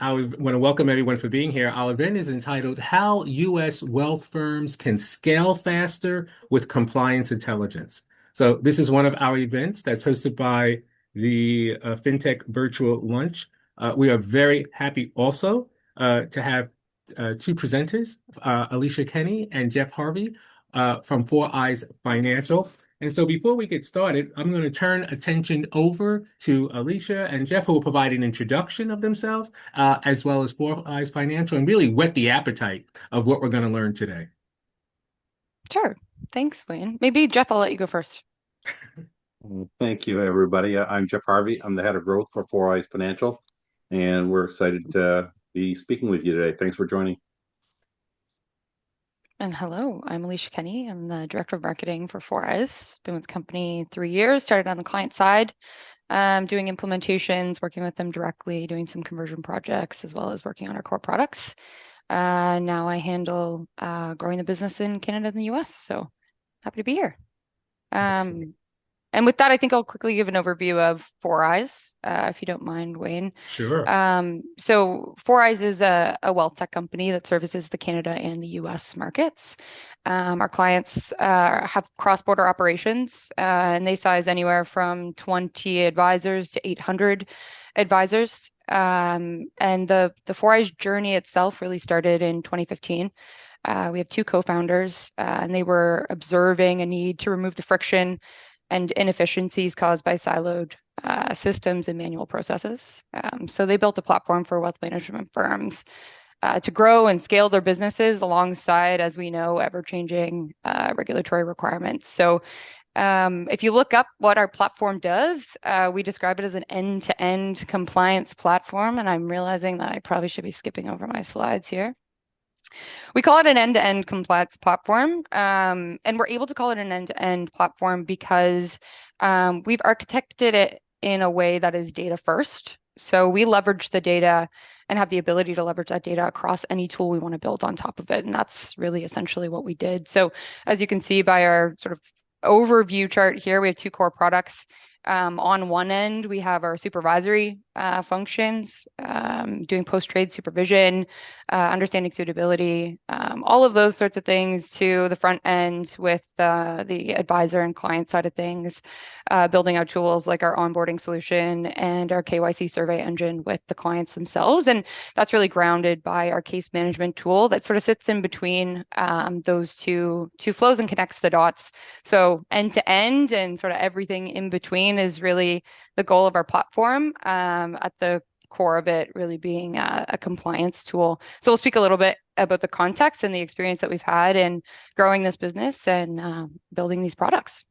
I want to welcome everyone for being here. Our event is entitled How U.S. Wealth Firms Can Scale Faster with Compliance Intelligence. So, this is one of our events that's hosted by the FinTech Virtual Lunch. We are very happy also to have two presenters, Alicia Kenny and Jeff Harvey from Four Eyes Financial. And so before we get started, I'm going to turn attention over to Alicia and Jeff, who will provide an introduction of themselves, as well as Four Eyes Financial, and really whet the appetite of what we're going to learn today. Sure. Thanks, Wayne. Maybe Jeff, I'll let you go first. Well, thank you, everybody. I'm Jeff Harvey. I'm the head of growth for Four Eyes Financial, and we're excited to be speaking with you today. Thanks for joining. And hello, I'm Alicia Kenny. I'm the director of marketing for Four Eyes. Been with the company 3 years, started on the client side, doing implementations, working with them directly, doing some conversion projects, as well as working on our core products. Now I handle growing the business in Canada and the US. So happy to be here. Excellent. Um, And with that, I think I'll quickly give an overview of Four Eyes, if you don't mind, Wayne. Sure. So Four Eyes is a wealth tech company that services the Canada and the US markets. Our clients have cross-border operations, and they size anywhere from 20 advisors to 800 advisors. And the Four Eyes journey itself really started in 2015. We have two co-founders, and they were observing a need to remove the friction and inefficiencies caused by siloed systems and manual processes. So they built a platform for wealth management firms to grow and scale their businesses alongside, as we know, ever-changing regulatory requirements. So if you look up what our platform does, we describe it as an end-to-end compliance platform. And I'm realizing that I probably should be skipping over my slides here. We call it an end-to-end compliance platform, and we're able to call it an end-to-end platform because we've architected it in a way that is data first. So we leverage the data and have the ability to leverage that data across any tool we want to build on top of it. And that's really essentially what we did. So as you can see by our sort of overview chart here, we have two core products. On one end, we have our supervisory functions, doing post-trade supervision, understanding suitability, all of those sorts of things to the front end with the advisor and client side of things, building out tools like our onboarding solution and our KYC survey engine with the clients themselves. And that's really grounded by our case management tool that sort of sits in between those two flows and connects the dots. So end to end and sort of everything in between is really the goal of our platform, at the core of it really being a compliance tool. So we'll speak a little bit about the context and the experience that we've had in growing this business and building these products.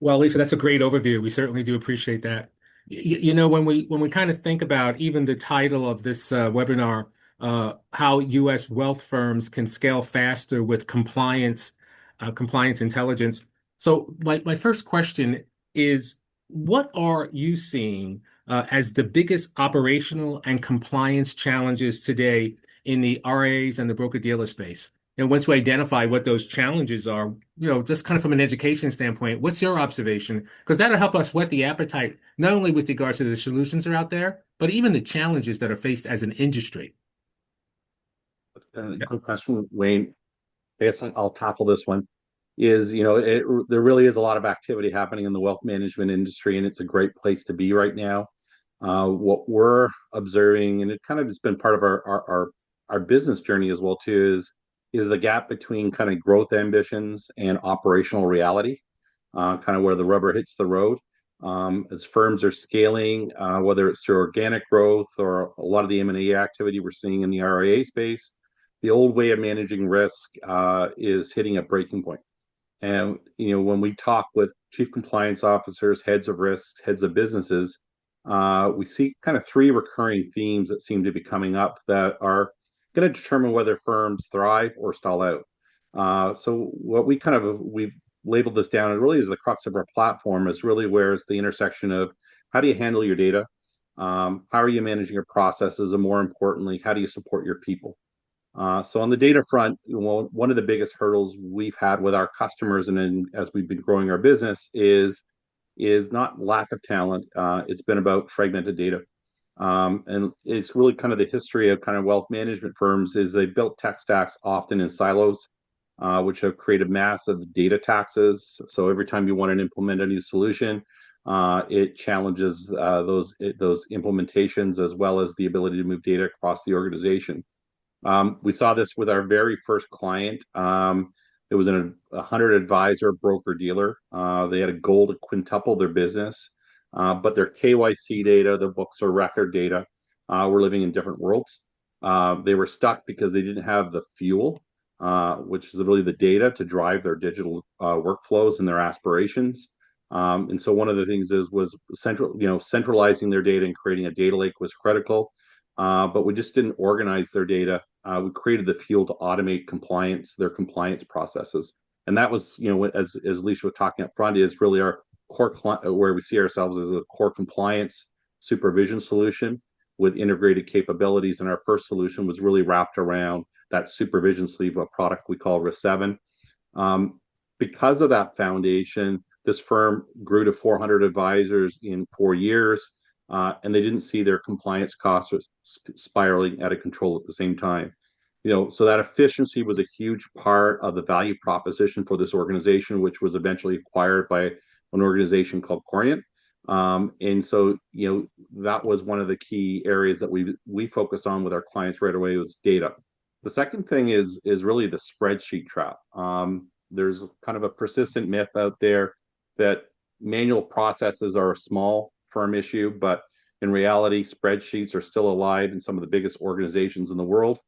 Well, Lisa, that's a great overview. We certainly do appreciate that. When we kind of think about even the title of this webinar, how U.S. wealth firms can scale faster with compliance intelligence. So, my first question is, what are you seeing as the biggest operational and compliance challenges today in the RAs and the broker-dealer space? And once we identify what those challenges are, just kind of from an education standpoint, what's your observation? Because that'll help us whet the appetite, not only with regards to the solutions that are out there, but even the challenges that are faced as an industry. Yeah. Good question, Wayne. I guess I'll tackle this one. There really is a lot of activity happening in the wealth management industry, and it's a great place to be right now. What we're observing, and it kind of has been part of our business journey as well too, is the gap between kind of growth ambitions and operational reality, kind of where the rubber hits the road. As firms are scaling, whether it's through organic growth or a lot of the M&A activity we're seeing in the RIA space, the old way of managing risk is hitting a breaking point. And when we talk with chief compliance officers, heads of risk, heads of businesses, we see kind of three recurring themes that seem to be coming up that are going to determine whether firms thrive or stall out. So what we've labeled this down, and really is the crux of our platform, is really where it's the intersection of how do you handle your data, how are you managing your processes, and more importantly, how do you support your people? So on the data front, one of the biggest hurdles we've had with our customers, and as we've been growing our business, is not lack of talent. It's been about fragmented data. And it's really kind of the history of kind of wealth management firms is they built tech stacks often in silos, which have created massive data taxes. So every time you want to implement a new solution, it challenges those implementations as well as the ability to move data across the organization. We saw this with our very first client. It was a 100 advisor broker dealer. They had a goal to quintuple their business, but their KYC data, their books or record data, were living in different worlds. They were stuck because they didn't have the fuel, which is really the data to drive their digital workflows and their aspirations. And so one of the things was centralizing their data and creating a data lake was critical. But we just didn't organize their data. We created the fuel to automate their compliance processes. And that was, as Alicia was talking up front, is really our where we see ourselves as a core compliance supervision solution with integrated capabilities. And our first solution was really wrapped around that supervision sleeve of a product we call Risk7. Because of that foundation, this firm grew to 400 advisors in 4 years, and they didn't see their compliance costs spiraling out of control at the same time. So that efficiency was a huge part of the value proposition for this organization, which was eventually acquired by an organization called Corient. And so, that was one of the key areas that we focused on with our clients right away was data. The second thing is really the spreadsheet trap. There's kind of a persistent myth out there that manual processes are a small firm issue, but in reality, spreadsheets are still alive in some of the biggest organizations in the world.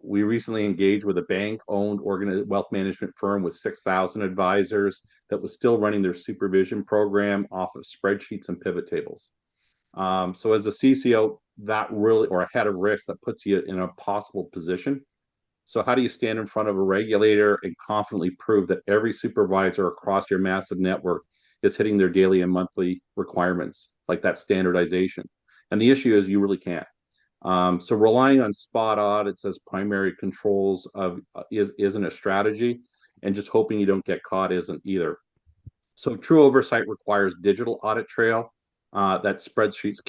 We recently engaged with a bank-owned wealth management firm with 6,000 advisors that was still running their supervision program off of spreadsheets and pivot tables. So as a CCO, that really, or a head of risk, that puts you in a possible position. So how do you stand in front of a regulator and confidently prove that every supervisor across your massive network is hitting their daily and monthly requirements, like that standardization? And the issue is you really can't. So relying on spot audits as primary controls isn't a strategy, and just hoping you don't get caught isn't either. So true oversight requires digital audit trail that spreadsheets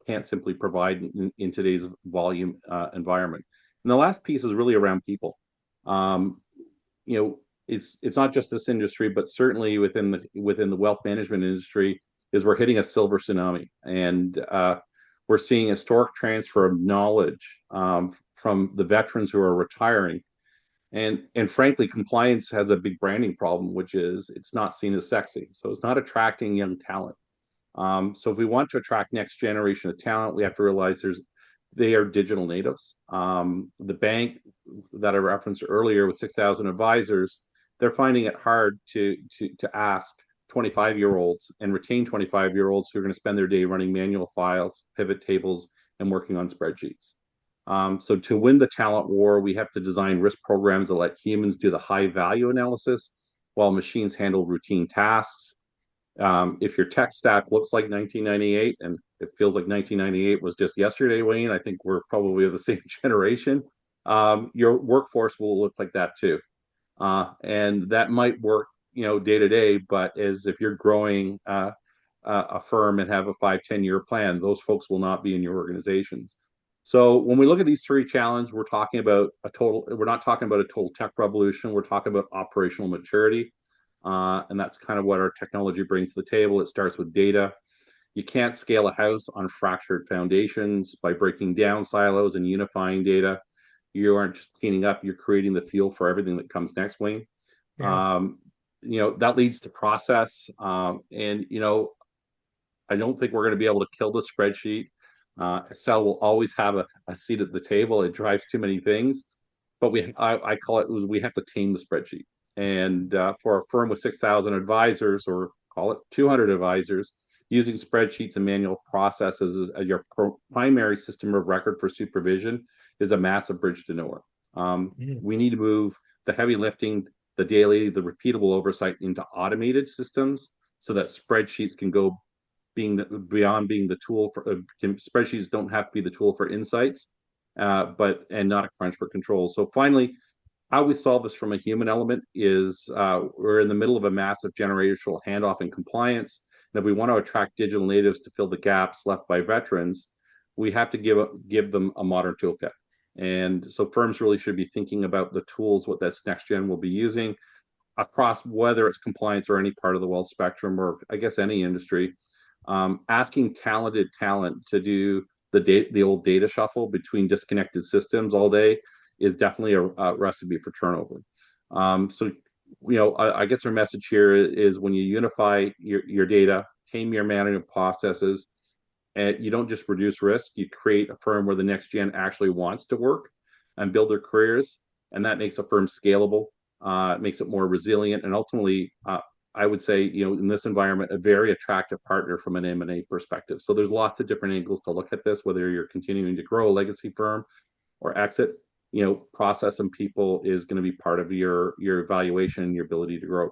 can't simply provide in today's volume environment. And the last piece is really around people. It's not just this industry, but certainly within the wealth management industry, is we're hitting a silver tsunami, and we're seeing historic transfer of knowledge from the veterans who are retiring. And frankly, compliance has a big branding problem, which is it's not seen as sexy. So it's not attracting young talent. So if we want to attract next generation of talent, we have to realize they are digital natives. The bank that I referenced earlier with 6,000 advisors, they're finding it hard to ask 25-year-olds and retain 25-year-olds who are going to spend their day running manual files, pivot tables, and working on spreadsheets. So to win the talent war, we have to design risk programs that let humans do the high value analysis while machines handle routine tasks. If your tech stack looks like 1998 and it feels like 1998 was just yesterday, Wayne, I think we're probably of the same generation. Your workforce will look like that too. And that might work, day to day, but as if you're growing a firm and have a 5-10 year plan, those folks will not be in your organizations. So when we look at these three challenges, we're not talking about a total tech revolution. We're talking about operational maturity. And that's kind of what our technology brings to the table. It starts with data. You can't scale a house on fractured foundations. By breaking down silos and unifying data, you aren't just cleaning up, you're creating the fuel for everything that comes next, Wayne. Yeah. That leads to process. I don't think we're going to be able to kill the spreadsheet. Excel will always have a seat at the table. It drives too many things, but I call it we have to tame the spreadsheet. And for a firm with 6,000 advisors, or call it 200 advisors, using spreadsheets and manual processes as your primary system of record for supervision is a massive bridge to nowhere. We need to move the heavy lifting, the daily, the repeatable oversight into automated systems so that spreadsheets can go beyond being the tool for spreadsheets don't have to be the tool for insights, and not a crunch for control. So finally, how we solve this from a human element is we're in the middle of a massive generational handoff in compliance. And if we want to attract digital natives to fill the gaps left by veterans, we have to give them a modern toolkit. And so firms really should be thinking about the tools what this next gen will be using across whether it's compliance or any part of the wealth spectrum, or I guess any industry. Asking talented talent to do the old data shuffle between disconnected systems all day is definitely a recipe for turnover. So, I guess our message here is when you unify your data, tame your management processes, and you don't just reduce risk, you create a firm where the next gen actually wants to work and build their careers, and that makes a firm scalable, makes it more resilient, and ultimately, I would say, in this environment, a very attractive partner from an M&A perspective. So there's lots of different angles to look at this, whether you're continuing to grow a legacy firm or exit. Process and people is going to be part of your evaluation and your ability to grow.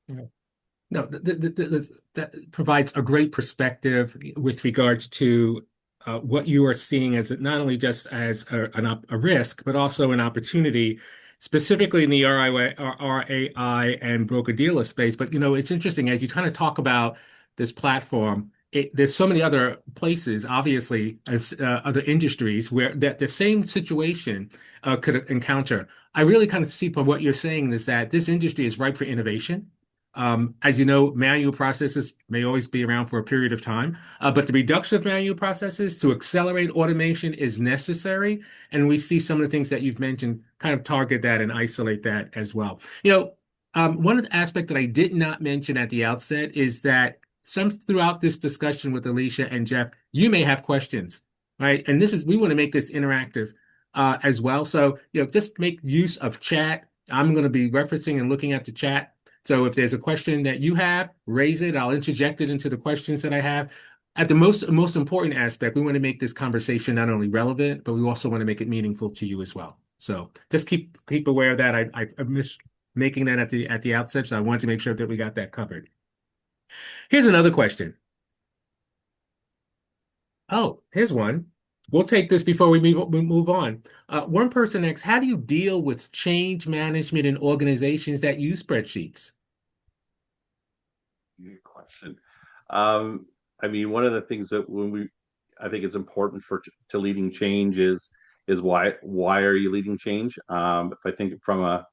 Yeah. No, that provides a great perspective with regards to what you are seeing as not only just as a risk, but also an opportunity, specifically in the RAI and broker-dealer space. But, it's interesting as you kind of talk about this platform, there's so many other places, obviously, as other industries where that the same situation could encounter. I really kind of see from what you're saying is that this industry is ripe for innovation. As you know, manual processes may always be around for a period of time, but the reduction of manual processes to accelerate automation is necessary. And we see some of the things that you've mentioned kind of target that and isolate that as well. One of the aspects that I did not mention at the outset is that some throughout this discussion with Alicia and Jeff, you may have questions, right? And we want to make this interactive as well. So, just make use of chat. I'm going to be referencing and looking at the chat. So if there's a question that you have, raise it. I'll interject it into the questions that I have. At the most important aspect, we want to make this conversation not only relevant, but we also want to make it meaningful to you as well. So just keep aware of that. I missed making that at the outset, so I wanted to make sure that we got that covered. Here's another question. Oh, here's one. We'll take this before we move on. One person asks, how do you deal with change management in organizations that use spreadsheets? Good question. I mean, one of the things that I think it's important to leading change is why are you leading change? If I think from a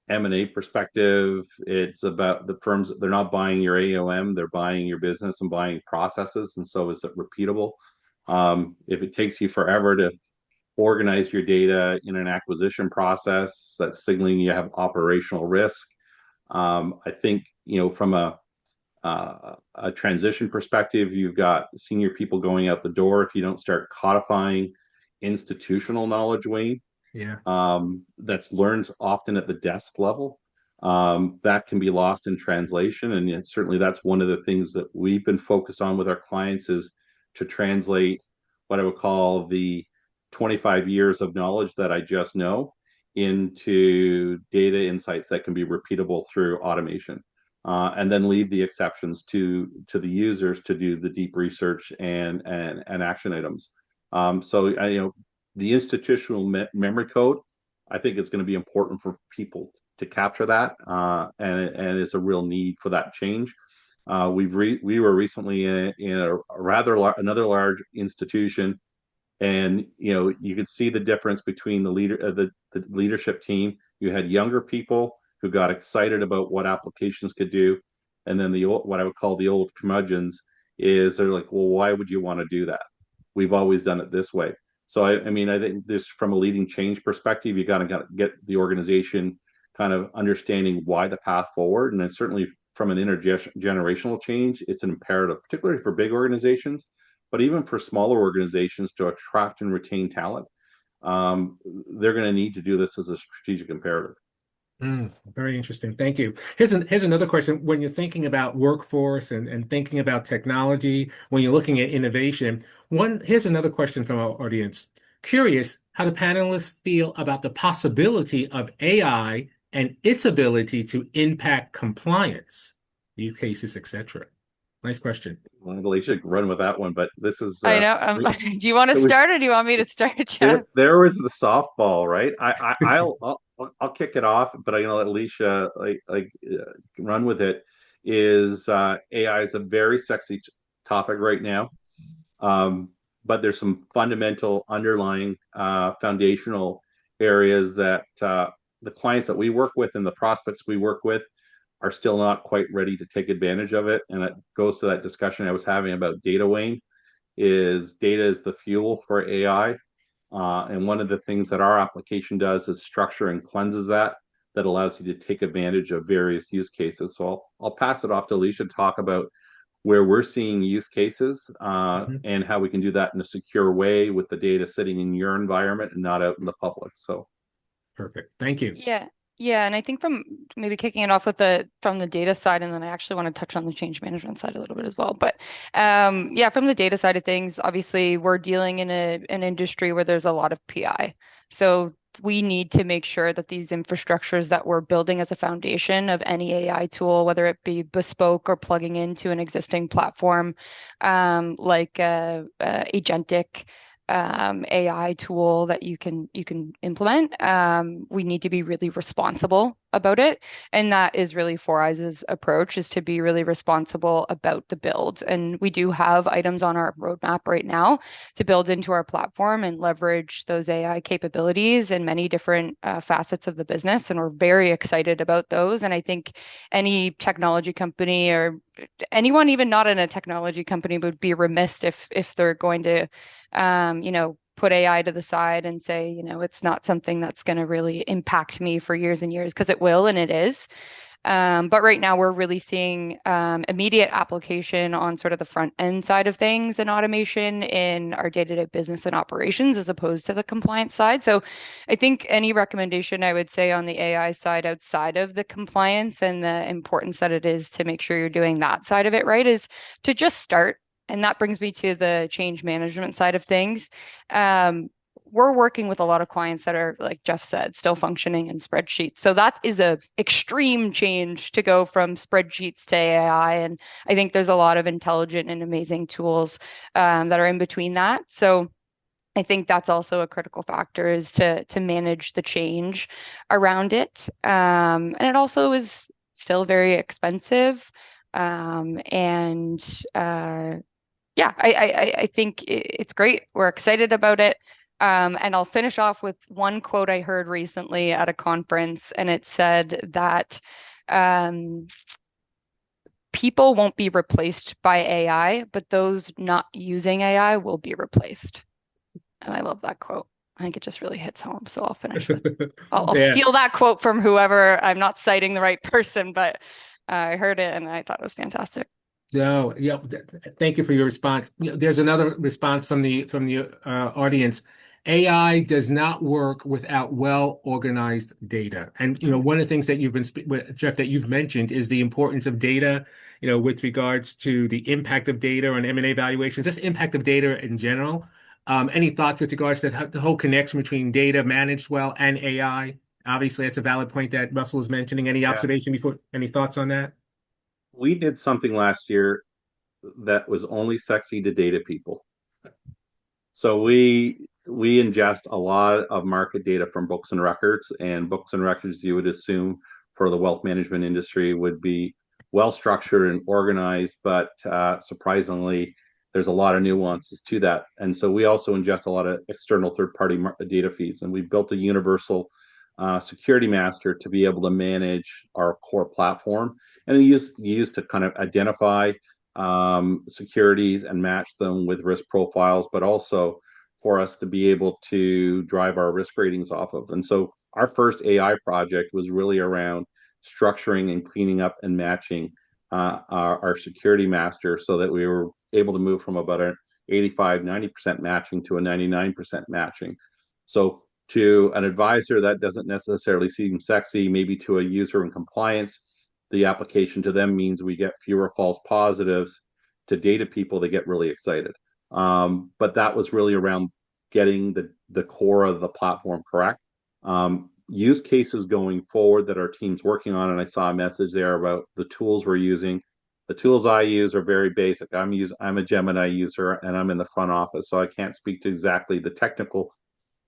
M&A perspective, it's about the firms, they're not buying your AOM, they're buying your business and buying processes. And so is it repeatable? If it takes you forever to organize your data in an acquisition process, that's signaling you have operational risk. I think, from a transition perspective, you've got senior people going out the door. If you don't start codifying institutional knowledge, Wayne, Yeah. that's learned often at the desk level, that can be lost in translation. And certainly that's one of the things that we've been focused on with our clients is to translate what I would call the 25 years of knowledge that I just know into data insights that can be repeatable through automation. And then leave the exceptions to the users to do the deep research and action items. So the institutional memory code, I think it's going to be important for people to capture that, and it's a real need for that change. We were recently in a another large institution, and you could see the difference between the leadership team. You had younger people who got excited about what applications could do, and then what I would call the old curmudgeons is they're like, well, why would you want to do that? We've always done it this way. So I mean, I think this from a leading change perspective, you got to get the organization kind of understanding why the path forward, and then certainly from an intergenerational change, it's an imperative, particularly for big organizations, but even for smaller organizations to attract and retain talent. They're going to need to do this as a strategic imperative. Very interesting. Thank you. Here's another question. When you're thinking about workforce and thinking about technology, when you're looking at innovation, here's another question from our audience. Curious how the panelists feel about the possibility of AI and its ability to impact compliance, use cases, etc. Nice question. Well, Alicia can run with that one, but this is I know. Do you want to start or do you want me to start, Jeff? there was the softball, right? I'll kick it off, but I'm gonna let Alicia run with it. Is AI is a very sexy topic right now. but there's some fundamental underlying foundational areas that the clients that we work with and the prospects we work with are still not quite ready to take advantage of it. And it goes to that discussion I was having about data, Wayne, is data is the fuel for AI. And one of the things that our application does is structure and cleanses that allows you to take advantage of various use cases. So I'll pass it off to Alicia to talk about where we're seeing use cases Mhm. and how we can do that in a secure way with the data sitting in your environment and not out in the public. So Perfect. Thank you. Yeah. Yeah, and I think from maybe kicking it off with the from the data side, and then I actually want to touch on the change management side a little bit as well. But yeah, from the data side of things, obviously we're dealing in an industry where there's a lot of PI. So we need to make sure that these infrastructures that we're building as a foundation of any AI tool, whether it be bespoke or plugging into an existing platform, like agentic AI tool that you can implement. We need to be really responsible about it, and that is really Four Eyes' approach is to be really responsible about the build. And we do have items on our roadmap right now to build into our platform and leverage those AI capabilities in many different facets of the business, and we're very excited about those. And I think any technology company or anyone even not in a technology company would be remiss if they're going to put AI to the side and say, it's not something that's going to really impact me for years and years, because it will, and it is. But right now we're really seeing immediate application on sort of the front end side of things and automation in our day-to-day business and operations as opposed to the compliance side. So I think any recommendation I would say on the AI side outside of the compliance and the importance that it is to make sure you're doing that side of it right is to just start. And that brings me to the change management side of things. We're working with a lot of clients that are, like Jeff said, still functioning in spreadsheets. So that is a extreme change to go from spreadsheets to AI. And I think there's a lot of intelligent and amazing tools that are in between that. So I think that's also a critical factor is to manage the change around it. And it also is still very expensive. And yeah, I think it's great. We're excited about it. And I'll finish off with one quote I heard recently at a conference, and it said that um, people won't be replaced by AI, but those not using AI will be replaced. And I love that quote. I think it just really hits home. So I'll finish with I'll Yeah. steal that quote from whoever. I'm not citing the right person, but I heard it and I thought it was fantastic. No, yeah. Thank you for your response. There's another response from the audience. AI does not work without well organized data. And one of the things that Jeff, that you've mentioned is the importance of data, with regards to the impact of data on M&A valuation, just impact of data in general. Any thoughts with regards to the whole connection between data managed well and AI? Obviously, that's a valid point that Russell is mentioning. Any yeah, observation before, any thoughts on that? we did something last year that was only sexy to data people. So we ingest a lot of market data from books and records, and books and records you would assume for the wealth management industry would be well structured and organized, but surprisingly, there's a lot of nuances to that. And so we also ingest a lot of external third-party data feeds, and we built a universal security master to be able to manage our core platform, and use to kind of identify securities and match them with risk profiles, but also for us to be able to drive our risk ratings off of. And so our first AI project was really around structuring and cleaning up and matching our security master so that we were able to move from about an 85-90% matching to a 99% matching. So to an advisor, that doesn't necessarily seem sexy. Maybe to a user in compliance, the application to them means we get fewer false positives. To data people, they get really excited. But that was really around getting the core of the platform correct. Use cases going forward that our team's working on, and I saw a message there about the tools we're using. The tools I use are very basic. I'm a Gemini user, and I'm in the front office, so I can't speak to exactly the technical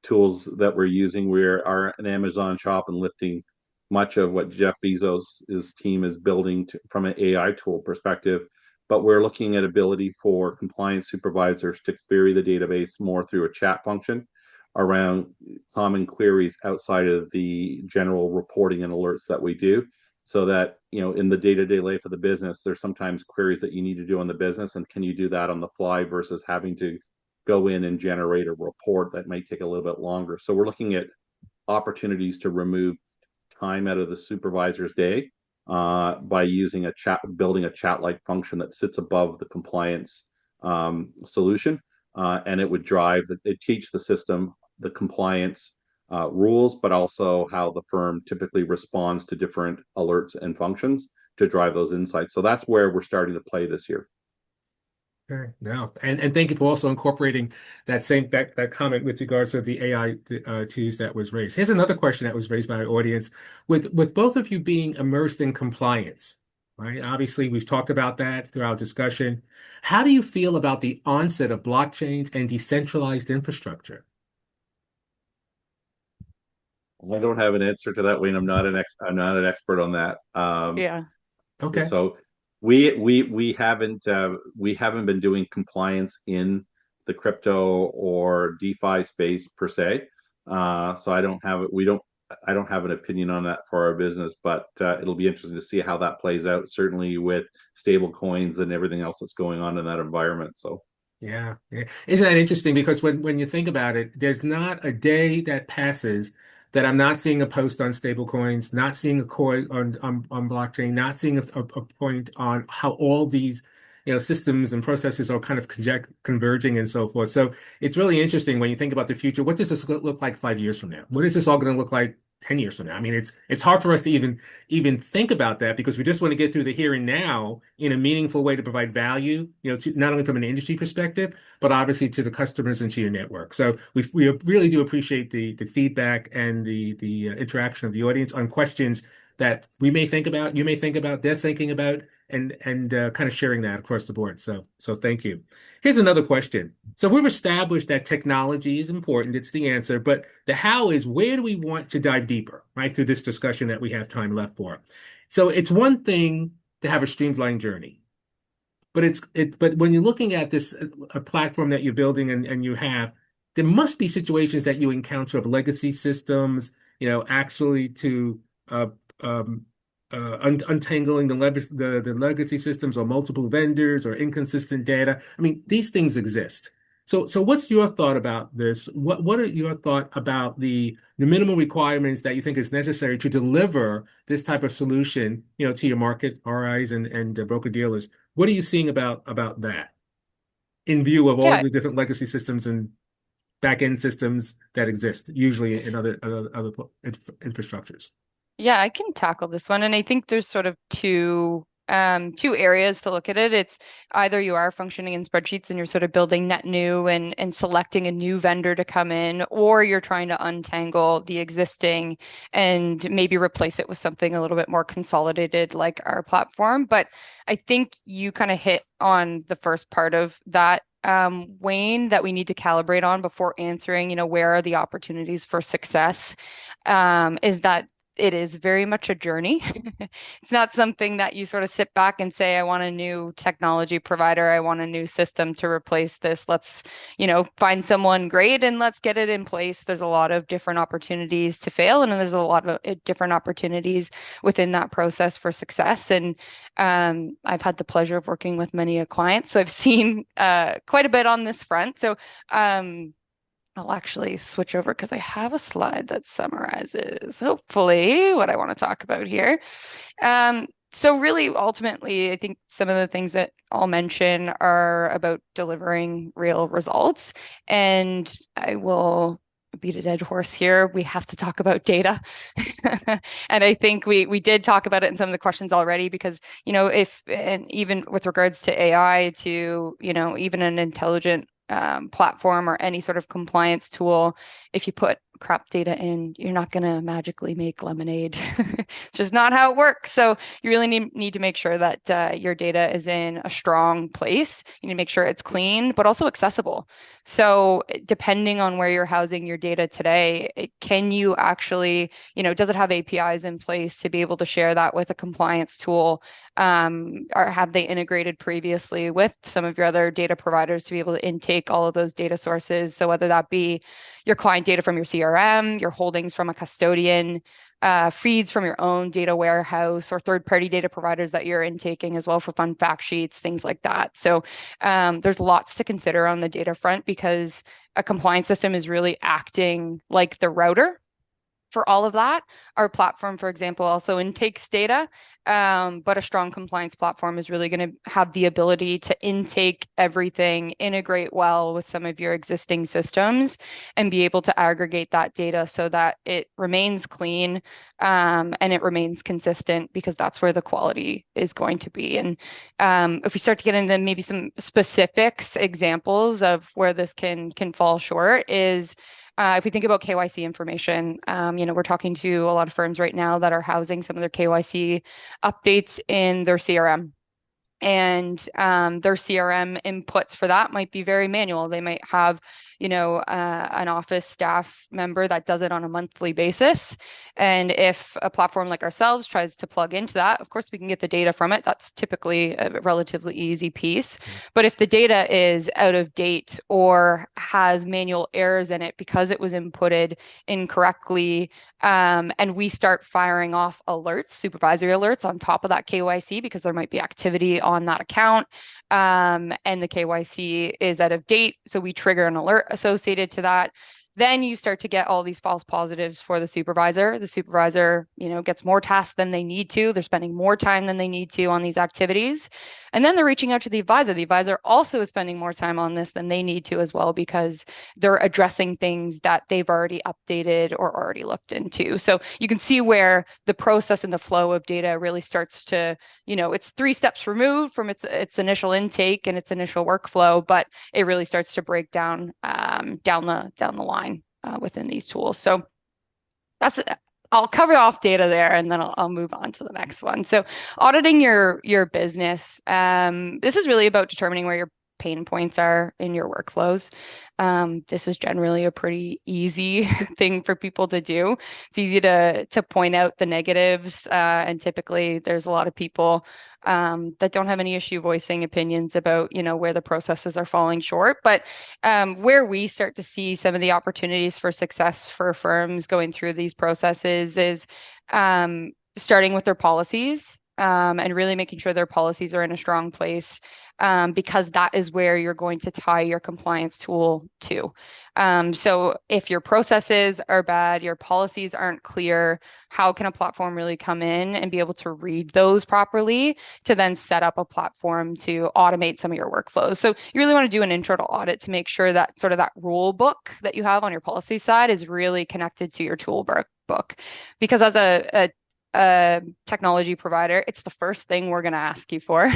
tools that we're using. We are an Amazon shop and lifting much of what Jeff Bezos' team is building from an AI tool perspective. but we're looking at ability for compliance supervisors to query the database more through a chat function around common queries outside of the general reporting and alerts that we do, so that, in the day-to-day life of the business, there's sometimes queries that you need to do on the business, and can you do that on the fly versus having to go in and generate a report that might take a little bit longer. So we're looking at opportunities to remove time out of the supervisor's day by building a chat-like function that sits above the compliance solution, and it teach the system the compliance rules, but also how the firm typically responds to different alerts and functions to drive those insights. So that's where we're starting to play this year. Okay. No, and thank you for also incorporating that comment with regards to the AI tools that was raised. Here's another question that was raised by our audience. With both of you being immersed in compliance, right? Obviously, we've talked about that through our discussion. How do you feel about the onset of blockchains and decentralized infrastructure? I don't have an answer to that, Wayne. I'm not an expert on that. Yeah. Okay. So we haven't been doing compliance in the crypto or DeFi space per se. So I don't have an opinion on that for our business, but it'll be interesting to see how that plays out. Certainly with stable coins and everything else that's going on in that environment. So. Yeah, yeah. Isn't that interesting? Because when you think about it, there's not a day that passes that I'm not seeing a post on stablecoins, not seeing a coin on blockchain, not seeing a point on how all these, systems and processes are kind of converging and so forth. So it's really interesting when you think about the future. What does this look like 5 years from now? What is this all going to look like 10 years from now? I mean, it's hard for us to even think about that because we just want to get through the here and now in a meaningful way to provide value, not only from an industry perspective, but obviously to the customers and to your network. So we really do appreciate the feedback and the interaction of the audience on questions that we may think about, you may think about, they're thinking about, and kind of sharing that across the board. So thank you. Here's another question. So we've established that technology is important. It's the answer, but the how is where do we want to dive deeper, right? Through this discussion that we have time left for. So it's one thing to have a streamlined journey, but when you're looking at this a platform that you're building and you have, there must be situations that you encounter of legacy systems, actually to uh, um, untangling the legacy systems or multiple vendors or inconsistent data. I mean, these things exist. So what's your thought about this? What are your thought about the minimal requirements that you think is necessary to deliver this type of solution, to your market, RIs and broker dealers? What are you seeing about that in view of all Yeah. the different legacy systems and back-end systems that exist, usually in other infrastructures? Yeah, I can tackle this one. And I think there's sort of two areas to look at it. It's either you are functioning in spreadsheets and you're sort of building net new and selecting a new vendor to come in, or you're trying to untangle the existing and maybe replace it with something a little bit more consolidated like our platform. But I think you kind of hit on the first part of that, Wayne, that we need to calibrate on before answering, where are the opportunities for success, is that it is very much a journey. It's not something that you sort of sit back and say, I want a new technology provider. I want a new system to replace this. Let's, find someone great and let's get it in place. There's a lot of different opportunities to fail, and then there's a lot of different opportunities within that process for success. And I've had the pleasure of working with many a client, so I've seen quite a bit on this front. So I'll actually switch over because I have a slide that summarizes, hopefully, what I want to talk about here. So really, ultimately, I think some of the things that I'll mention are about delivering real results. And I will beat a dead horse here. We have to talk about data. And I think we did talk about it in some of the questions already because, if, and even with regards to AI to, even an intelligent platform or any sort of compliance tool, if you put crap data in, you're not going to magically make lemonade. It's just not how it works. So you really need to make sure that your data is in a strong place. You need to make sure it's clean, but also accessible. So depending on where you're housing your data today, can you actually, does it have APIs in place to be able to share that with a compliance tool? Or have they integrated previously with some of your other data providers to be able to intake all of those data sources? So whether that be your client data from your CRM, your holdings from a custodian, feeds from your own data warehouse, or third-party data providers that you're intaking as well for fun fact sheets, things like that. So there's lots to consider on the data front because a compliance system is really acting like the router for all of that. Our platform, for example, also intakes data, but a strong compliance platform is really going to have the ability to intake everything, integrate well with some of your existing systems, and be able to aggregate that data so that it remains clean and it remains consistent, because that's where the quality is going to be. And if we start to get into maybe some specifics, examples of where this can fall short is if we think about KYC information, we're talking to a lot of firms right now that are housing some of their KYC updates in their CRM. And their CRM inputs for that might be very manual. They might have, an office staff member that does it on a monthly basis. And if a platform like ourselves tries to plug into that, of course, we can get the data from it. That's typically a relatively easy piece. But if the data is out of date or has manual errors in it because it was inputted incorrectly, and we start firing off alerts, supervisory alerts on top of that KYC because there might be activity on that account, and the KYC is out of date, so we trigger an alert associated to that. Then you start to get all these false positives for the supervisor. The supervisor, gets more tasks than they need to. They're spending more time than they need to on these activities. And then they're reaching out to the advisor. The advisor also is spending more time on this than they need to as well, because they're addressing things that they've already updated or already looked into. So you can see where the process and the flow of data really starts to, it's 3 steps removed from its initial intake and its initial workflow, but it really starts to break down down the line within these tools. So I'll cover off data there, and then I'll move on to the next one. So auditing your business. This is really about determining where your pain points are in your workflows. This is generally a pretty easy thing for people to do. It's easy to point out the negatives, and typically there's a lot of people that don't have any issue voicing opinions about, where the processes are falling short. But where we start to see some of the opportunities for success for firms going through these processes is starting with their policies, and really making sure their policies are in a strong place, because that is where you're going to tie your compliance tool to. So if your processes are bad, your policies aren't clear, how can a platform really come in and be able to read those properly to then set up a platform to automate some of your workflows? So you really want to do an internal audit to make sure that sort of that rule book that you have on your policy side is really connected to your tool book. Because as a technology provider, it's the first thing we're going to ask you for.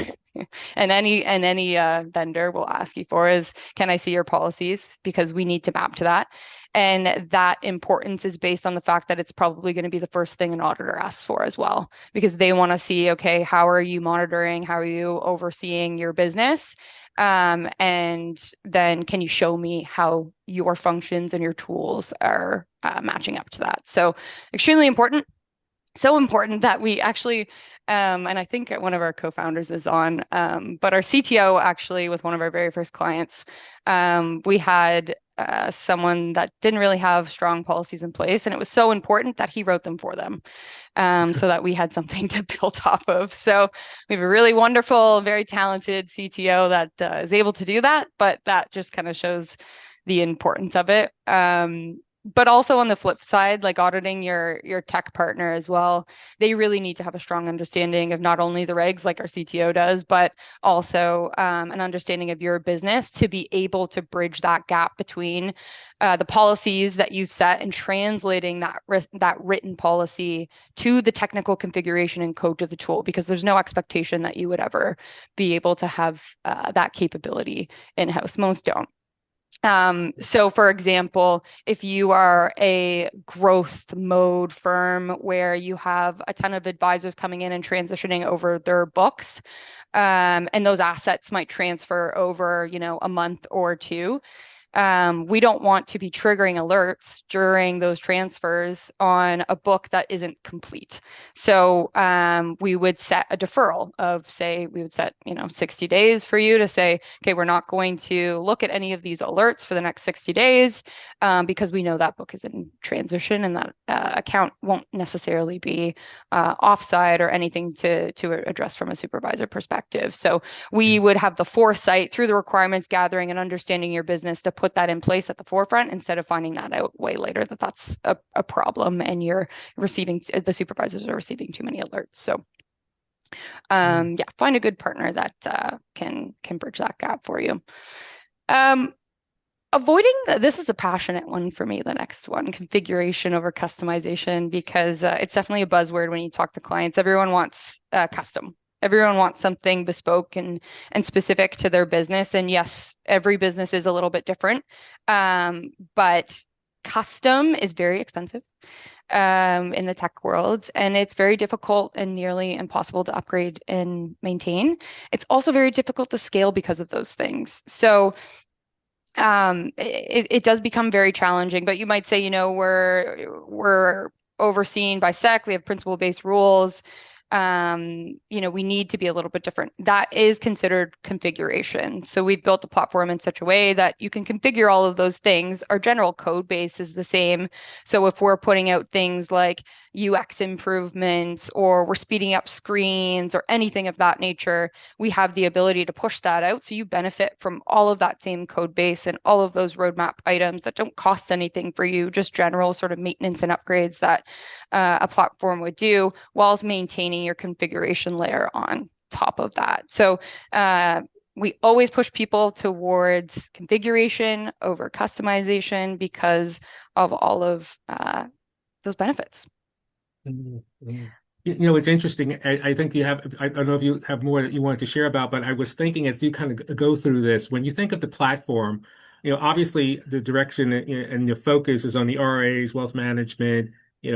And any vendor will ask you for is, can I see your policies? Because we need to map to that. And that importance is based on the fact that it's probably going to be the first thing an auditor asks for as well, because they want to see, okay, how are you monitoring? How are you overseeing your business? And then can you show me how your functions and your tools are matching up to that? So extremely important. So important that we actually, and I think one of our co-founders is on, but our CTO actually, with one of our very first clients, we had someone that didn't really have strong policies in place, and it was so important that he wrote them for them, so that we had something to build off of. So we have a really wonderful, very talented CTO that is able to do that, but that just kind of shows the importance of it. But also on the flip side, like auditing your tech partner as well, they really need to have a strong understanding of not only the regs like our CTO does, but also an understanding of your business to be able to bridge that gap between the policies that you've set and translating that written policy to the technical configuration and code to the tool, because there's no expectation that you would ever be able to have that capability in-house. Most don't. So for example, if you are a growth mode firm where you have a ton of advisors coming in and transitioning over their books, and those assets might transfer over, a month or two. We don't want to be triggering alerts during those transfers on a book that isn't complete. So we would set a deferral of, say, we would set, 60 days for you to say, okay, we're not going to look at any of these alerts for the next 60 days because we know that book is in transition and that account won't necessarily be offside or anything to address from a supervisor perspective. So we would have the foresight through the requirements gathering and understanding your business to put that in place at the forefront instead of finding that out way later that that's a problem and the supervisors are receiving too many alerts. So yeah, find a good partner that can bridge that gap for you. Avoiding this is a passionate one for me, the next one, configuration over customization, because it's definitely a buzzword when you talk to clients. Everyone wants custom. Everyone wants something bespoke and specific to their business. And yes, every business is a little bit different. But custom is very expensive in the tech world, and it's very difficult and nearly impossible to upgrade and maintain. It's also very difficult to scale because of those things. So it does become very challenging, but you might say, we're overseen by SEC, we have principle-based rules. We need to be a little bit different. That is considered configuration. So we've built the platform in such a way that you can configure all of those things. Our general code base is the same. So if we're putting out things like UX improvements or we're speeding up screens or anything of that nature, we have the ability to push that out. So you benefit from all of that same code base and all of those roadmap items that don't cost anything for you, just general sort of maintenance and upgrades that a platform would do, whilst maintaining your configuration layer on top of that. So we always push people towards configuration over customization because of all of those benefits. It's interesting. I think I don't know if you have more that you wanted to share about, but I was thinking as you kind of go through this, when you think of the platform, obviously the direction and the focus is on the RAs, wealth management,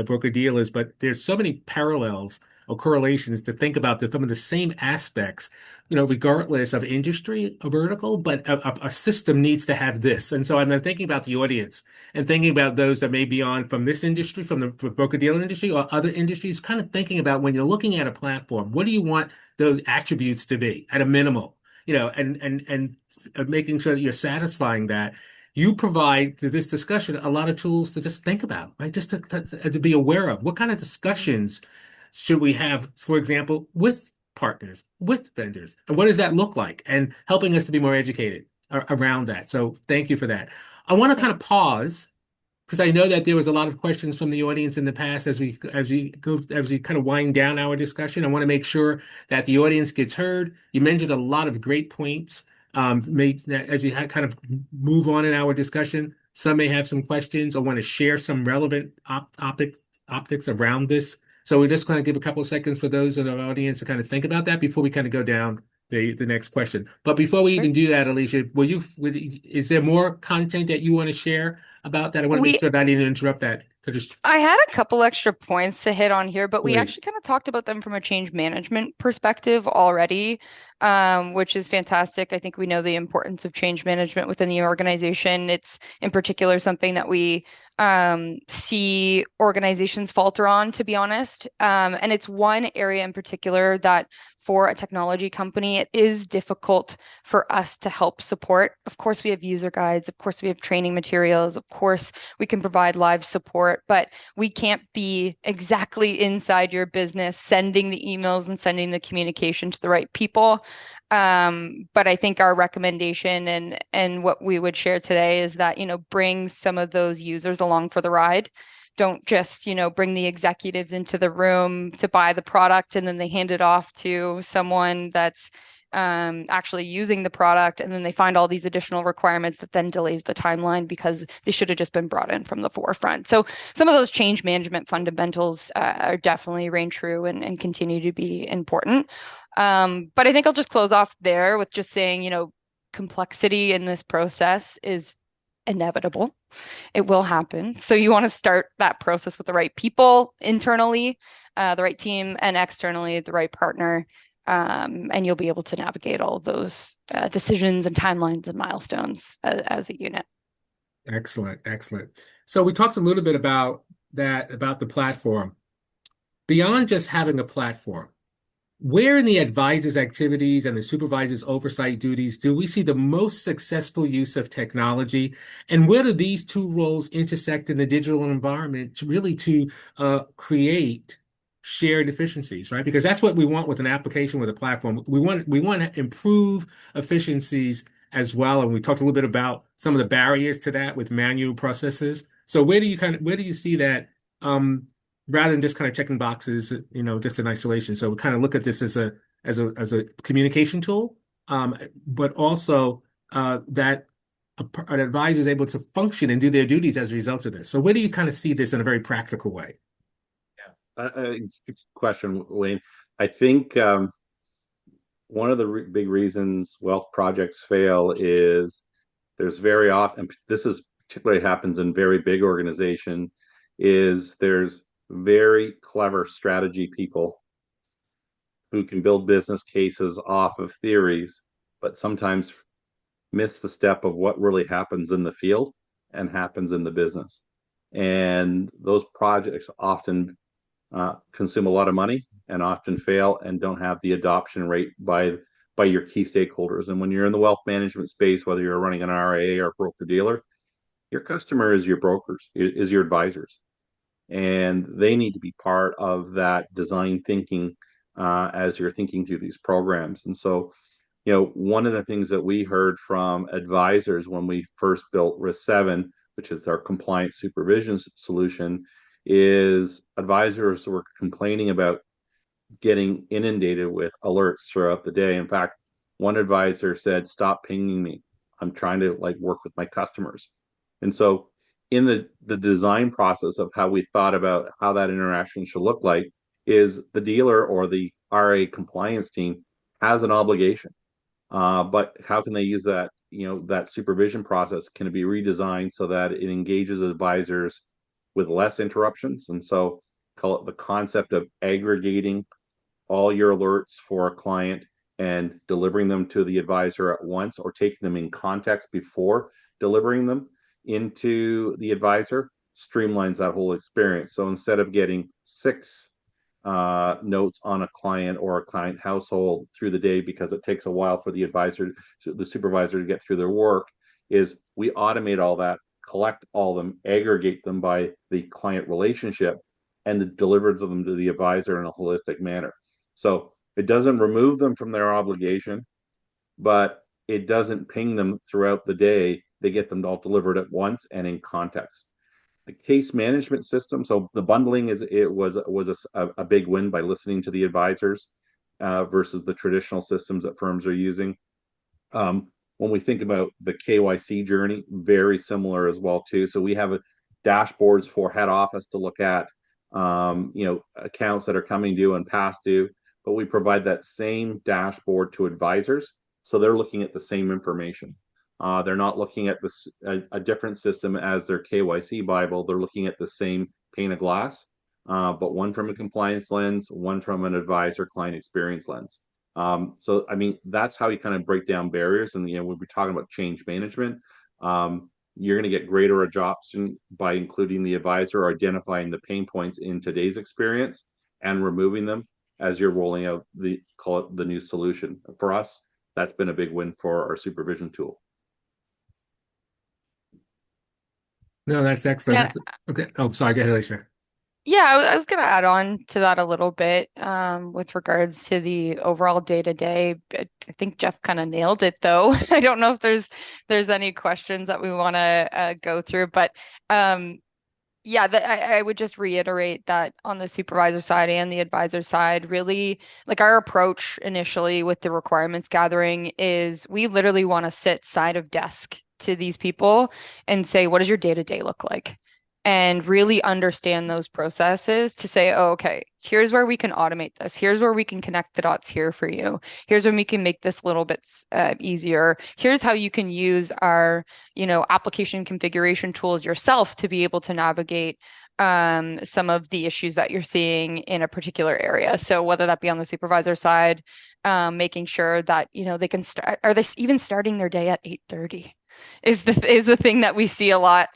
broker dealers, but there's so many parallels or correlations to think about some of the same aspects, regardless of industry or vertical, but a system needs to have this. And so I'm thinking about the audience and thinking about those that may be on from this industry, from the broker-dealer industry or other industries, kind of thinking about when you're looking at a platform, what do you want those attributes to be at a minimal, and making sure that you're satisfying that. You provide to this discussion a lot of tools to just think about, right? Just to be aware of what kind of discussions should we have, for example, with partners, with vendors, and what does that look like? And helping us to be more educated around that. So thank you for that. I want to kind of pause because I know that there was a lot of questions from the audience in the past as we kind of wind down our discussion. I want to make sure that the audience gets heard. You mentioned a lot of great points. As we kind of move on in our discussion, some may have some questions or want to share some relevant optics around this. So we're just going to give a couple of seconds for those in our audience to kind of think about that before we kind of go down the next question. But before we even do that, Alicia, is there more content that you want to share about that? I want to make sure that I didn't interrupt that. I had a couple extra points to hit on here, but we Please. actually kind of talked about them from a change management perspective already, which is fantastic. I think we know the importance of change management within the organization. It's in particular something that we see organizations falter on, to be honest. And it's one area in particular that for a technology company, it is difficult for us to help support. Of course, we have user guides. Of course, we have training materials. Of course, we can provide live support, but we can't be exactly inside your business, sending the emails and sending the communication to the right people. But I think our recommendation and what we would share today is that, bring some of those users along for the ride. Don't just, bring the executives into the room to buy the product and then they hand it off to someone that's actually using the product, and then they find all these additional requirements that then delays the timeline because they should have just been brought in from the forefront. So some of those change management fundamentals are definitely reign true and continue to be important. But I think I'll just close off there with just saying, complexity in this process is inevitable. It will happen. So you want to start that process with the right people internally, the right team, and externally, the right partner. And you'll be able to navigate all of those decisions and timelines and milestones as a unit. Excellent, excellent. So we talked a little bit about that, about the platform. Beyond just having a platform, where in the advisor's activities and the supervisor's oversight duties do we see the most successful use of technology? And where do these two roles intersect in the digital environment to really to create shared efficiencies, right? Because that's what we want with an application, with a platform. We want to improve efficiencies as well. And we talked a little bit about some of the barriers to that with manual processes. So where do you see that? Rather than just kind of checking boxes, just in isolation. So we kind of look at this as a communication tool, but also that an advisor is able to function and do their duties as a result of this. So where do you kind of see this in a very practical way? Good question, Wayne. I think one of the big reasons wealth projects fail is there's very often, this is particularly happens in very big organization, is there's very clever strategy people who can build business cases off of theories, but sometimes miss the step of what really happens in the field and happens in the business. And those projects often consume a lot of money and often fail and don't have the adoption rate by your key stakeholders. And when you're in the wealth management space, whether you're running an RIA or broker dealer, your customer is your brokers, is your advisors, and they need to be part of that design thinking as you're thinking through these programs. And so, one of the things that we heard from advisors when we first built Risk7, which is our compliance supervision solution, is advisors were complaining about getting inundated with alerts throughout the day. In fact, one advisor said, "Stop pinging me. I'm trying to work with my customers." And so in the design process of how we thought about how that interaction should look like is the dealer or the RA compliance team has an obligation. But how can they use that, that supervision process? Can it be redesigned so that it engages advisors with less interruptions? And so call it the concept of aggregating all your alerts for a client and delivering them to the advisor at once, or taking them in context before delivering them into the advisor, streamlines that whole experience. So instead of getting six notes on a client or a client household through the day because it takes a while for the supervisor to get through their work, is we automate all that, collect all of them, aggregate them by the client relationship, and deliver them to the advisor in a holistic manner. So it doesn't remove them from their obligation, but it doesn't ping them throughout the day. They get them all delivered at once and in context. The case management system, so the bundling was a big win by listening to the advisors versus the traditional systems that firms are using. When we think about the KYC journey, very similar as well too. So we have dashboards for head office to look at, accounts that are coming due and past due, but we provide that same dashboard to advisors, so they're looking at the same information. They're not looking at a different system as their KYC Bible. They're looking at the same pane of glass, but one from a compliance lens, one from an advisor client experience lens. So, I mean, that's how you kind of break down barriers. And, when we're talking about change management, you're going to get greater adoption by including the advisor or identifying the pain points in today's experience and removing them as you're rolling out call it the new solution. For us, that's been a big win for our supervision tool. No, that's excellent. Yeah, That's okay. Oh, sorry. Go ahead, Alicia. yeah, I was going to add on to that a little bit with regards to the overall day-to-day. I think Jeff kind of nailed it, though. I don't know if there's any questions that we want to go through, but yeah, I would just reiterate that on the supervisor side and the advisor side, really, like our approach initially with the requirements gathering is we literally want to sit side of desk to these people and say, what does your day-to-day look like? and really understand those processes to say, oh, okay, here's where we can automate this. Here's where we can connect the dots here for you. Here's when we can make this a little bit easier. Here's how you can use our, application configuration tools yourself to be able to navigate some of the issues that you're seeing in a particular area. So whether that be on the supervisor side, making sure that, they can start, are they even starting their day at 8:30? Is the thing that we see a lot.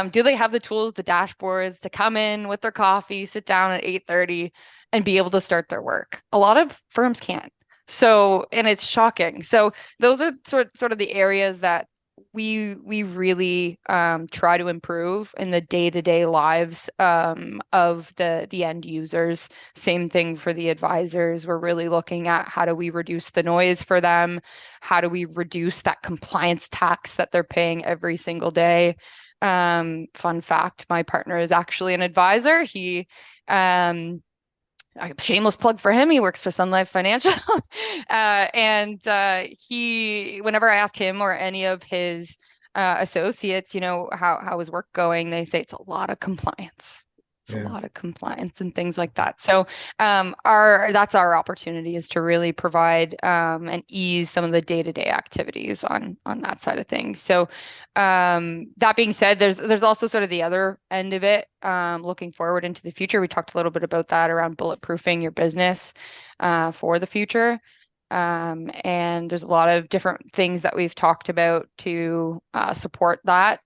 Do they have the tools, the dashboards to come in with their coffee, sit down at 8:30 and be able to start their work? A lot of firms can't. So, and it's shocking. So those are sort of the areas that we really try to improve in the day-to-day lives of the end users. Same thing for the advisors. We're really looking at how do we reduce the noise for them? How do we reduce that compliance tax that they're paying every single day? Fun fact, my partner is actually an advisor. Um, a shameless plug for him. He works for Sun Life Financial. And whenever I ask him or any of his associates, how is work going, they say it's a lot of compliance. It's a Yeah. lot of compliance and things like that. So that's our opportunity, is to really provide and ease some of the day-to-day activities on that side of things. So that being said, there's also sort of the other end of it, looking forward into the future. We talked a little bit about that around bulletproofing your business for the future. And there's a lot of different things that we've talked about to support that.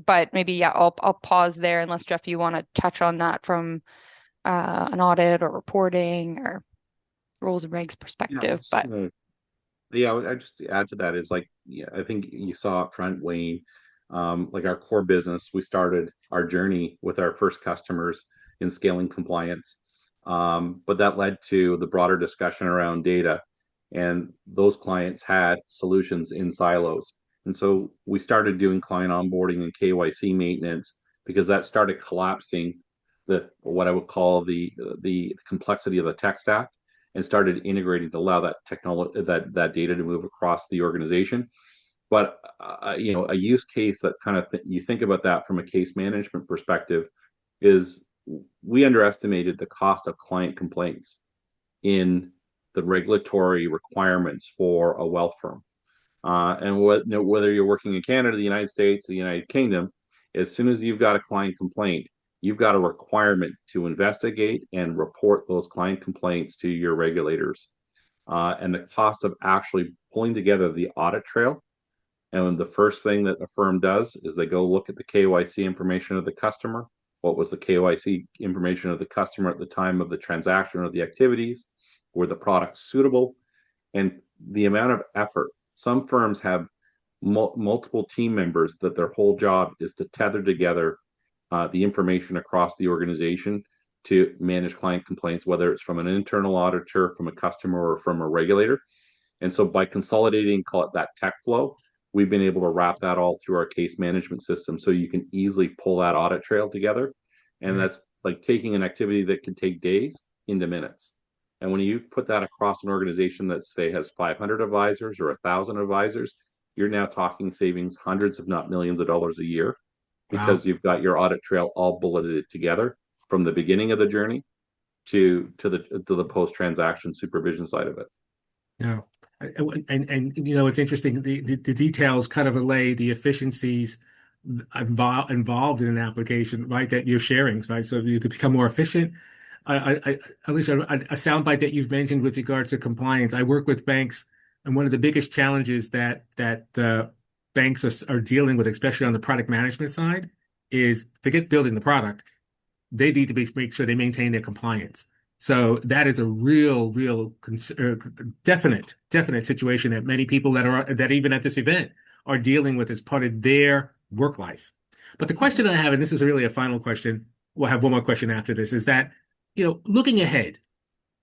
But maybe, yeah, I'll pause there unless, Jeff, you want to touch on that from an audit or reporting or rules and regs Yeah, perspective. But I just add to that is like, yeah, I think you saw up front, Wayne, like our core business, we started our journey with our first customers in scaling compliance. But that led to the broader discussion around data, and those clients had solutions in silos. And so we started doing client onboarding and KYC maintenance because that started collapsing the what I would call the complexity of the tech stack, and started integrating to allow that technology, that data to move across the organization. But a use case that kind of you think about that from a case management perspective is we underestimated the cost of client complaints in the regulatory requirements for a wealth firm. And whether you're working in Canada, the United States, the United Kingdom, as soon as you've got a client complaint, you've got a requirement to investigate and report those client complaints to your regulators. And the cost of actually pulling together the audit trail. And the first thing that a firm does is they go look at the KYC information of the customer. What was the KYC information of the customer at the time of the transaction or the activities? Were the products suitable? And the amount of effort. Some firms have multiple team members that their whole job is to tether together the information across the organization to manage client complaints, whether it's from an internal auditor, from a customer, or from a regulator. And so by consolidating, call it that tech flow, we've been able to wrap that all through our case management system so you can easily pull that audit trail together. And Yeah. that's like taking an activity that can take days into minutes. And when you put that across an organization that, say, has 500 advisors or 1,000 advisors, you're now talking savings hundreds, if not millions of dollars a year, Wow. because you've got your audit trail all bulleted together from the beginning of the journey to the post transaction supervision side of it. No. And it's interesting. The details kind of relay the efficiencies involved in an application, right? That you're sharing, right? So you could become more efficient. Alicia, a soundbite that you've mentioned with regards to compliance. I work with banks, and one of the biggest challenges that banks are dealing with, especially on the product management side, is forget building the product. They need to make sure they maintain their compliance. So that is a real definite situation that many people that even at this event are dealing with as part of their work life. But the question I have, and this is really a final question, we'll have one more question after this, is that, looking ahead,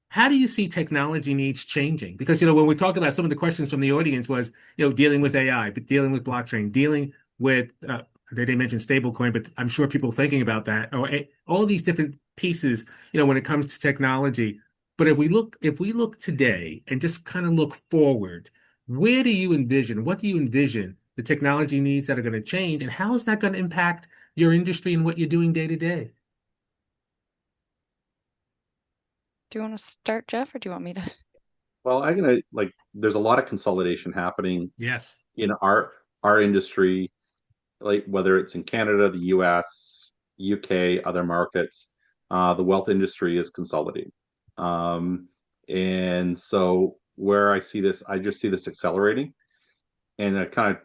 how do you see technology needs changing? Because, when we talked about some of the questions from the audience was, dealing with AI, but dealing with blockchain, dealing with, they didn't mention stablecoin, but I'm sure people thinking about that, or all these different pieces, when it comes to technology. But if we look today and just kind of look forward, what do you envision the technology needs that are going to change, and how is that going to impact your industry and what you're doing day to day? Do you want to start, Jeff, or do you want me to? Well, I'm gonna like. There's a lot of consolidation happening Yes. in our industry, like whether it's in Canada, the U.S., UK, other markets. The wealth industry is consolidating, and so where I see this, I just see this accelerating. And I kind of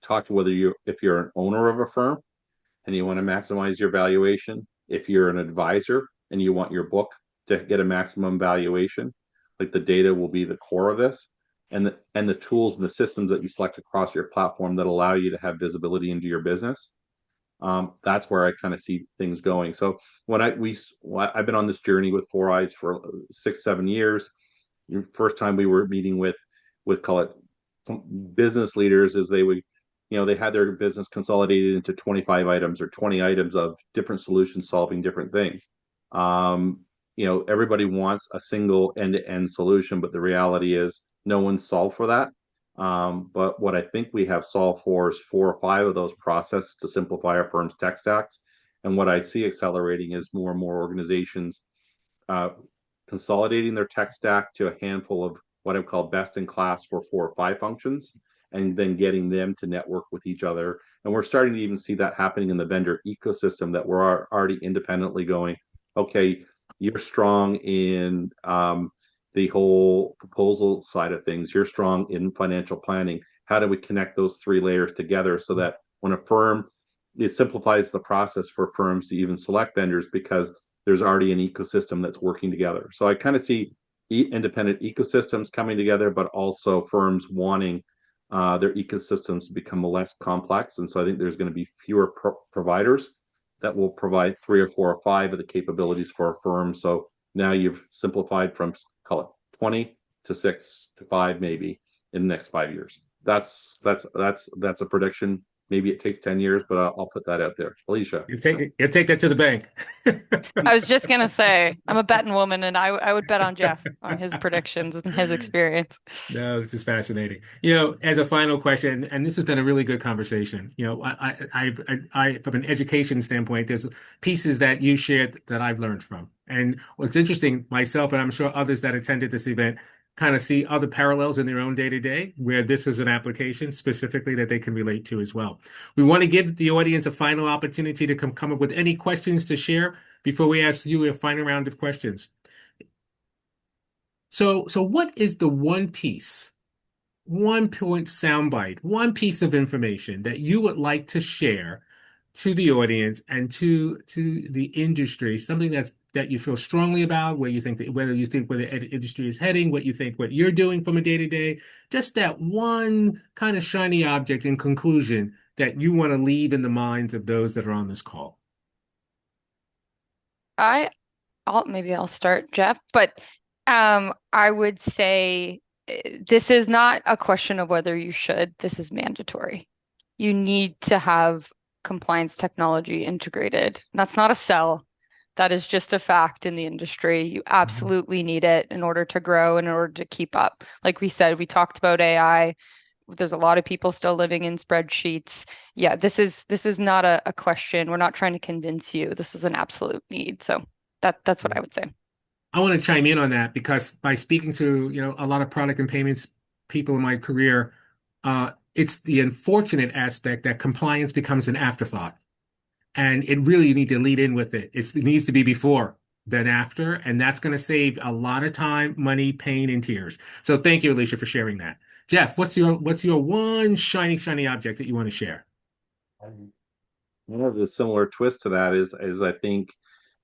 talk to whether you, if you're an owner of a firm and you want to maximize your valuation, if you're an advisor and you want your book to get a maximum valuation, like the data will be the core of this, and the tools and the systems that you select across your platform that allow you to have visibility into your business. That's where I kind of see things going. So when I've been on this journey with Four Eyes for 6, 7 years. First time we were meeting with call it business leaders, is they would, they had their business consolidated into 25 items or 20 items of different solutions solving different things. um, Everybody wants a single end-to-end solution, but the reality is no one's solved for that. But what I think we have solved for is 4 or 5 of those processes to simplify our firm's tech stacks. And what I see accelerating is more and more organizations uh, consolidating their tech stack to a handful of what I've called best in class for 4 or 5 functions, and then getting them to network with each other. And we're starting to even see that happening in the vendor ecosystem, that we're already independently going, okay, you're strong in the whole proposal side of things. You're strong in financial planning. How do we connect those 3 layers together so that when a firm, it simplifies the process for firms to even select vendors, because there's already an ecosystem that's working together. So I kind of see independent ecosystems coming together, but also firms wanting their ecosystems to become less complex. And so I think there's going to be fewer providers that will provide 3 or 4 or 5 of the capabilities for a firm. So now you've simplified from, call it 20 to 6 to 5, maybe in the next 5 years. That's a prediction. Maybe it takes 10 years, but I'll put that out there. Alicia. You take that to the bank. I was just gonna say, I'm a betting woman, and I would bet on Jeff on his predictions and his experience. No, this is fascinating. As a final question, and this has been a really good conversation. From an education standpoint, there's pieces that you shared that I've learned from. And what's interesting, myself, and I'm sure others that attended this event, kind of see other parallels in their own day to day where this is an application specifically that they can relate to as well. We want to give the audience a final opportunity to come up with any questions to share before we ask you a final round of questions. So what is the one piece, 1 point soundbite, one piece of information that you would like to share to the audience and to the industry, something that you feel strongly about, where you think that whether you think where the industry is heading, what you think what you're doing from a day to day, just that one kind of shiny object in conclusion that you want to leave in the minds of those that are on this call. I maybe I'll start, Jeff, but I would say this is not a question of whether you should. This is mandatory. You need to have compliance technology integrated. That's not a sell. That is just a fact in the industry. You absolutely need it in order to grow and in order to keep up. Like we said, we talked about AI. There's a lot of people still living in spreadsheets. Yeah, this is not a question. We're not trying to convince you. This is an absolute need. So that's what I would say. I want to chime in on that because by speaking to, a lot of product and payments people in my career, it's the unfortunate aspect that compliance becomes an afterthought. And it really, you need to lead in with it. It needs to be before than after, and that's going to save a lot of time, money, pain, and tears. So thank you, Alicia, for sharing that. Jeff, what's your one shiny object that you want to share? One of the similar twist to that is I think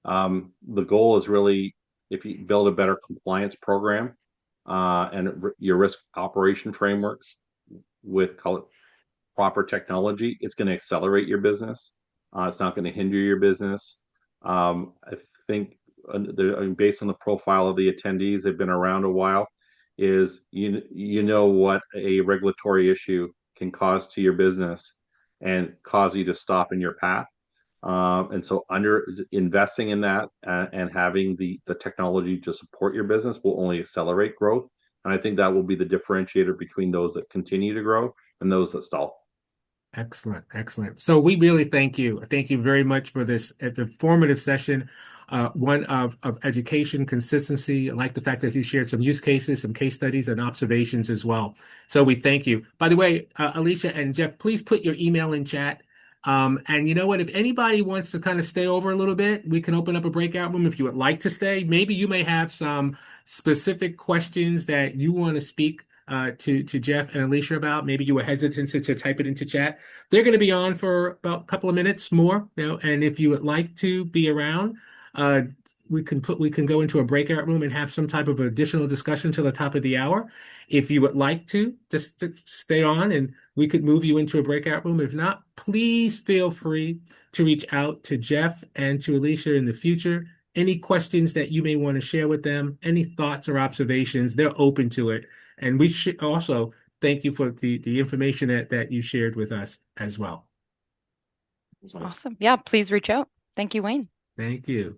the goal is really, if you build a better compliance program and your risk operation frameworks with call it proper technology, it's going to accelerate your business. It's not going to hinder your business. I think based on the profile of the attendees, they've been around a while. Is you know what a regulatory issue can cause to your business and cause you to stop in your path. And so under investing in that and having the technology to support your business will only accelerate growth. And I think that will be the differentiator between those that continue to grow and those that stall. Excellent, excellent. So we really thank you. Thank you very much for this informative session, one of education consistency. I like the fact that you shared some use cases, some case studies, and observations as well. So we thank you. By the way, Alicia and Jeff, please put your email in chat. And you know what? If anybody wants to kind of stay over a little bit, we can open up a breakout room if you would like to stay. Maybe you may have some specific questions that you want to speak to Jeff and Alicia about. Maybe you were hesitant to type it into chat. They're going to be on for about a couple of minutes more, and if you would like to be around, uh, we can go into a breakout room and have some type of additional discussion till the top of the hour. If you would like to, just to stay on and we could move you into a breakout room. If not, please feel free to reach out to Jeff and to Alicia in the future. Any questions that you may want to share with them, any thoughts or observations, they're open to it. And we should also thank you for the information that you shared with us as well. Awesome. Yeah, please reach out. Thank you, Wayne. Thank you.